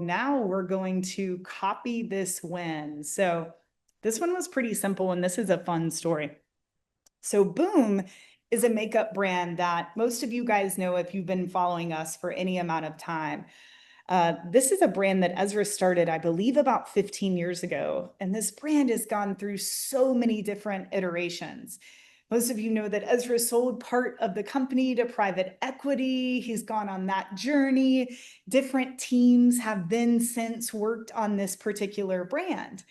now we're going to copy this win. So this one was pretty simple, and this is a fun story. So Boom is a makeup brand that most of you guys know if you've been following us for any amount of time. This is a brand that Ezra started, I believe, about 15 years ago. And this brand has gone through so many different iterations. Most of you know that Ezra sold part of the company to private equity. He's gone on that journey. Different teams have then since worked on this particular brand.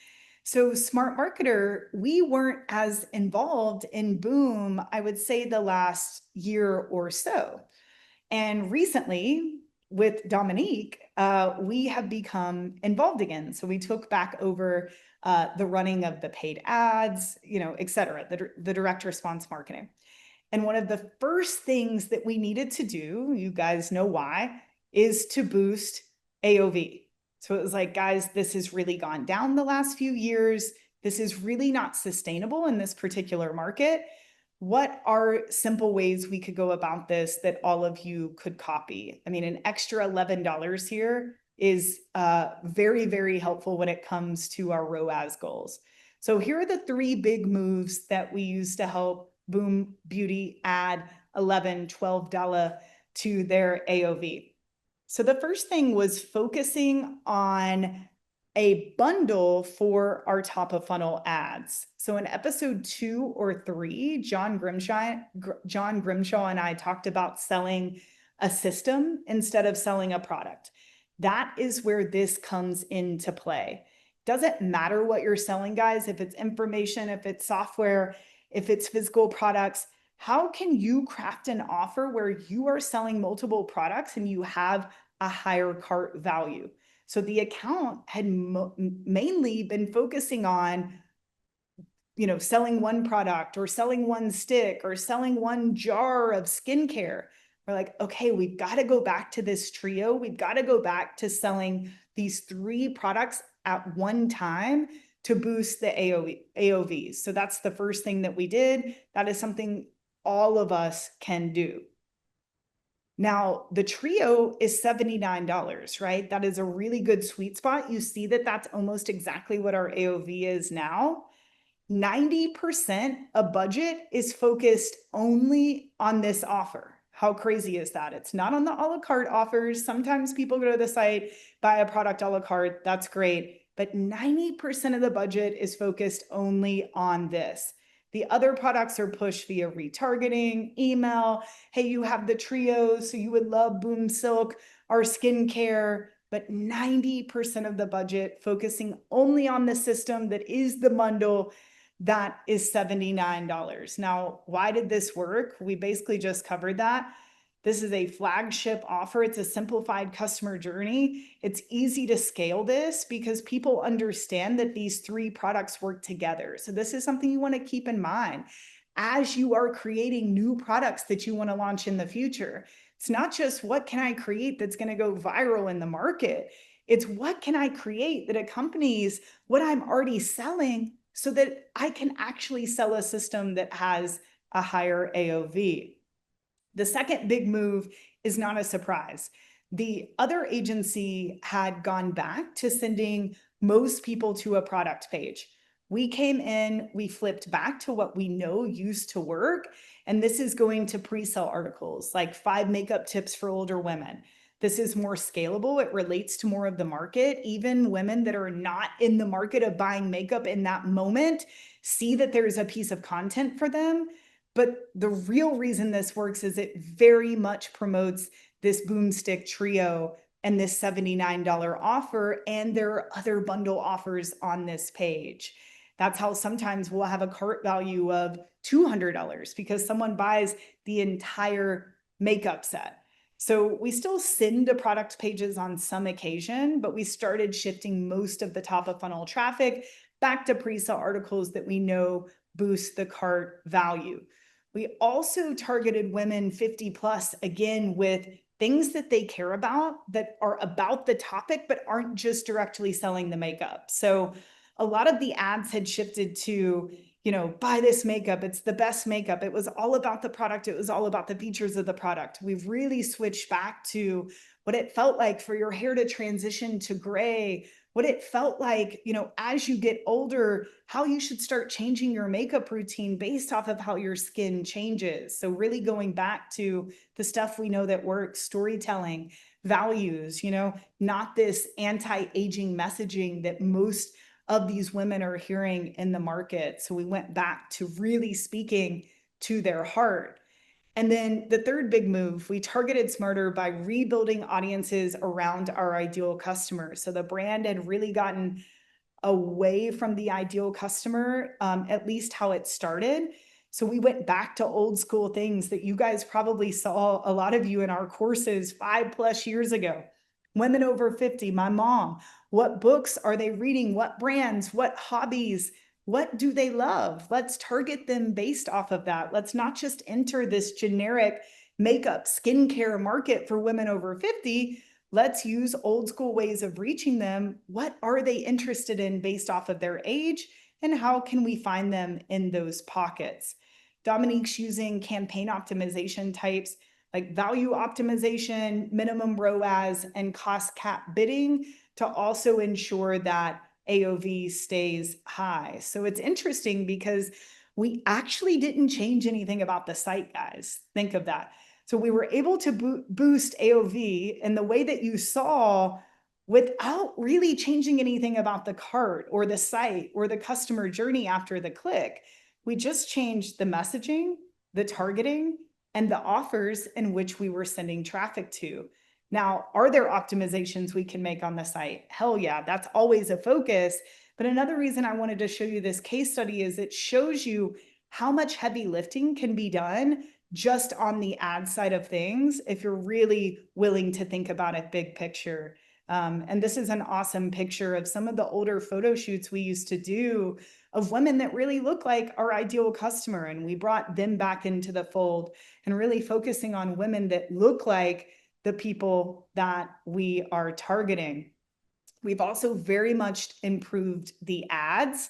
So Smart Marketer, we weren't as involved in Boom, I would say the last year or so. And recently, with Dominique, we have become involved again. So we took back over the running of the paid ads, et cetera, the direct response marketing. And one of the first things that we needed to do, you guys know why, is to boost AOV. So it was like, guys, this has really gone down the last few years. This is really not sustainable in this particular market. What are simple ways we could go about this that all of you could copy? I mean, an extra $11 here is very, very helpful when it comes to our ROAS goals. So here are the 3 big moves that we use to help Boom Beauty add $11, $12 to their AOV. So the first thing was focusing on a bundle for our top of funnel ads. So in episode 2 or 3, John Grimshaw and I talked about selling a system instead of selling a product. That is where this comes into play. Doesn't matter what you're selling, guys, if it's information, if it's software, if it's physical products. How can you craft an offer where you are selling multiple products and you have a higher cart value? So the account had mainly been focusing on, selling one product or selling one stick or selling one jar of skincare. We're like, okay, we've got to go back to this trio. We've got to go back to selling these 3 products at one time to boost the AOVs. So that's the first thing that we did. That is something all of us can do. Now, the trio is $79, right? That is a really good sweet spot. You see that that's almost exactly what our AOV is now. 90% of budget is focused only on this offer. How crazy is that? It's not on the a la carte offers. Sometimes people go to the site, buy a product a la carte. That's great. But 90% of the budget is focused only on this. The other products are pushed via retargeting, email. Hey, you have the trio, so you would love Boom Silk, our skincare, but 90% of the budget focusing only on the system that is the bundle that is $79. Now, why did this work? We basically just covered that. This is a flagship offer. It's a simplified customer journey. It's easy to scale this because people understand that these 3 products work together. So this is something you want to keep in mind as you are creating new products that you want to launch in the future. It's not just what can I create that's going to go viral in the market. It's what can I create that accompanies what I'm already selling so that I can actually sell a system that has a higher AOV. The second big move is not a surprise. The other agency had gone back to sending most people to a product page. We came in, we flipped back to what we know used to work, and this is going to pre-sale articles like 5 makeup tips for older women. This is more scalable. It relates to more of the market. Even women that are not in the market of buying makeup in that moment see that there's a piece of content for them. But the real reason this works is it very much promotes this Boomstick trio and this $79 offer, and there are other bundle offers on this page. That's how sometimes we'll have a cart value of $200 because someone buys the entire makeup set. So we still send to product pages on some occasion, but we started shifting most of the top of funnel traffic back to pre-sale articles that we know boost the cart value. We also targeted women 50 plus, again, with things that they care about that are about the topic, but aren't just directly selling the makeup. So a lot of the ads had shifted to, buy this makeup. It's the best makeup. It was all about the product. It was all about the features of the product. We've really switched back to what it felt like for your hair to transition to gray, what it felt like, as you get older, how you should start changing your makeup routine based off of how your skin changes. So really going back to the stuff we know that works, storytelling, values, not this anti-aging messaging that most of these women are hearing in the market. So we went back to really speaking to their heart. And then the third big move, we targeted smarter by rebuilding audiences around our ideal customers. So the brand had really gotten away from the ideal customer, at least how it started. So we went back to old school things that you guys probably saw, a lot of you in our courses 5+ years ago. Women over 50, my mom, what books are they reading? What brands, what hobbies, what do they love? Let's target them based off of that. Let's not just enter this generic makeup, skincare market for women over 50. Let's use old school ways of reaching them. What are they interested in based off of their age? And how can we find them in those pockets? Dominique's using campaign optimization types like value optimization, minimum ROAS, and cost cap bidding to also ensure that AOV stays high. So it's interesting because we actually didn't change anything about the site, guys. Think of that. So we were able to boost AOV in the way that you saw without really changing anything about the cart or the site or the customer journey after the click. We just changed the messaging, the targeting, and the offers in which we were sending traffic to. Now, are there optimizations we can make on the site? Hell yeah, that's always a focus. But another reason I wanted to show you this case study is it shows you how much heavy lifting can be done just on the ad side of things if you're really willing to think about it big picture. And this is an awesome picture of some of the older photo shoots we used to do of women that really look like our ideal customer. And we brought them back into the fold and really focusing on women that look like the people that we are targeting. We've also very much improved the ads.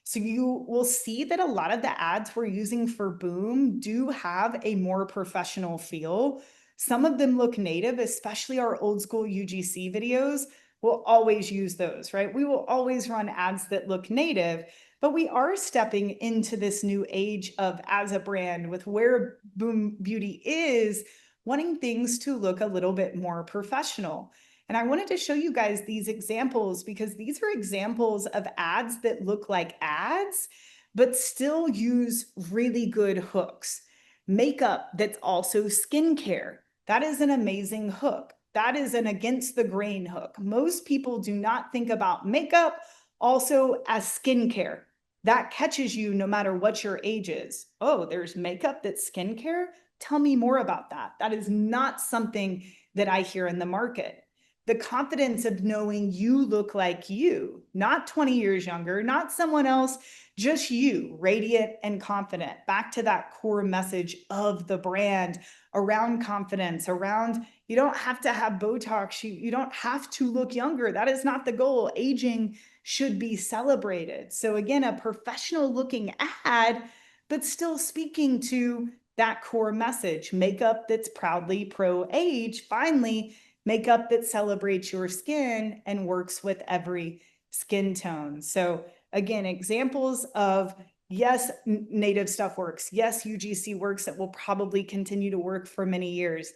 So you will see that a lot of the ads we're using for Boom do have a more professional feel. Some of them look native, especially our old school UGC videos. We'll always use those, right? We will always run ads that look native, but we are stepping into this new age of, as a brand, with where Boom Beauty is, wanting things to look a little bit more professional. And I wanted to show you guys these examples because these are examples of ads that look like ads, but still use really good hooks. Makeup that's also skincare. That is an amazing hook. That is an against the grain hook. Most people do not think about makeup also as skincare. That catches you no matter what your age is. Oh, there's makeup that's skincare? Tell me more about that. That is not something that I hear in the market. The confidence of knowing you look like you, not 20 years younger, not someone else, just you, radiant and confident. Back to that core message of the brand around confidence, around you don't have to have Botox, you don't have to look younger. That is not the goal. Aging should be celebrated. So again, a professional looking ad, but still speaking to that core message. Makeup that's proudly pro-age, finally, makeup that celebrates your skin and works with every skin tone. So again, examples of, yes, native stuff works. Yes, UGC works. That will probably continue to work for many years.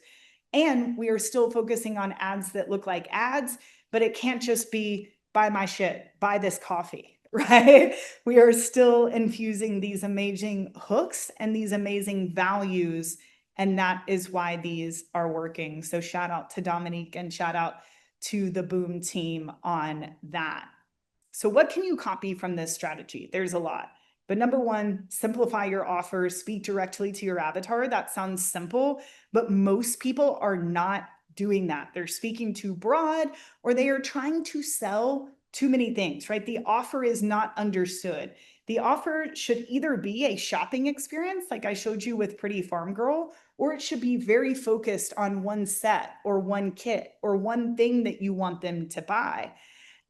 And we are still focusing on ads that look like ads, but it can't just be buy my shit, buy this coffee, right? We are still infusing these amazing hooks and these amazing values. And that is why these are working. So shout out to Dominique and shout out to the Boom team on that. So what can you copy from this strategy? There's a lot. But number one, simplify your offer, speak directly to your avatar. That sounds simple, but most people are not doing that. They're speaking too broad or they are trying to sell too many things, right? The offer is not understood. The offer should either be a shopping experience, like I showed you with Pretty Farm Girl, or it should be very focused on one set or one kit or one thing that you want them to buy.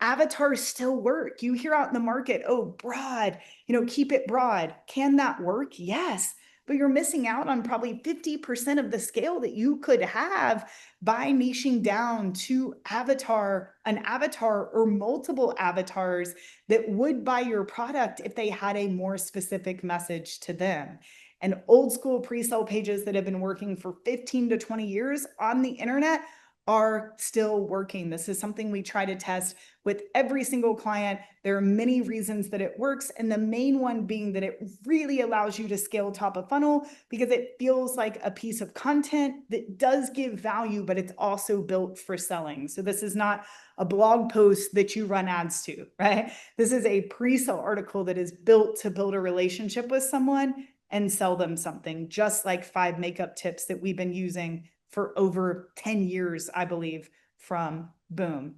Avatars still work. You hear out in the market, oh, broad, keep it broad. Can that work? Yes. but you're missing out on probably 50% of the scale that you could have by niching down to an avatar or multiple avatars that would buy your product if they had a more specific message to them. And old school pre-sale pages that have been working for 15 to 20 years on the internet are still working. This is something we try to test with every single client. There are many reasons that it works, and the main one being that it really allows you to scale top of funnel because it feels like a piece of content that does give value, but it's also built for selling. So this is not a blog post that you run ads to, right? This is a pre-sale article that is built to build a relationship with someone and sell them something, just like 5 makeup tips that we've been using for over 10 years, I believe, from Boom.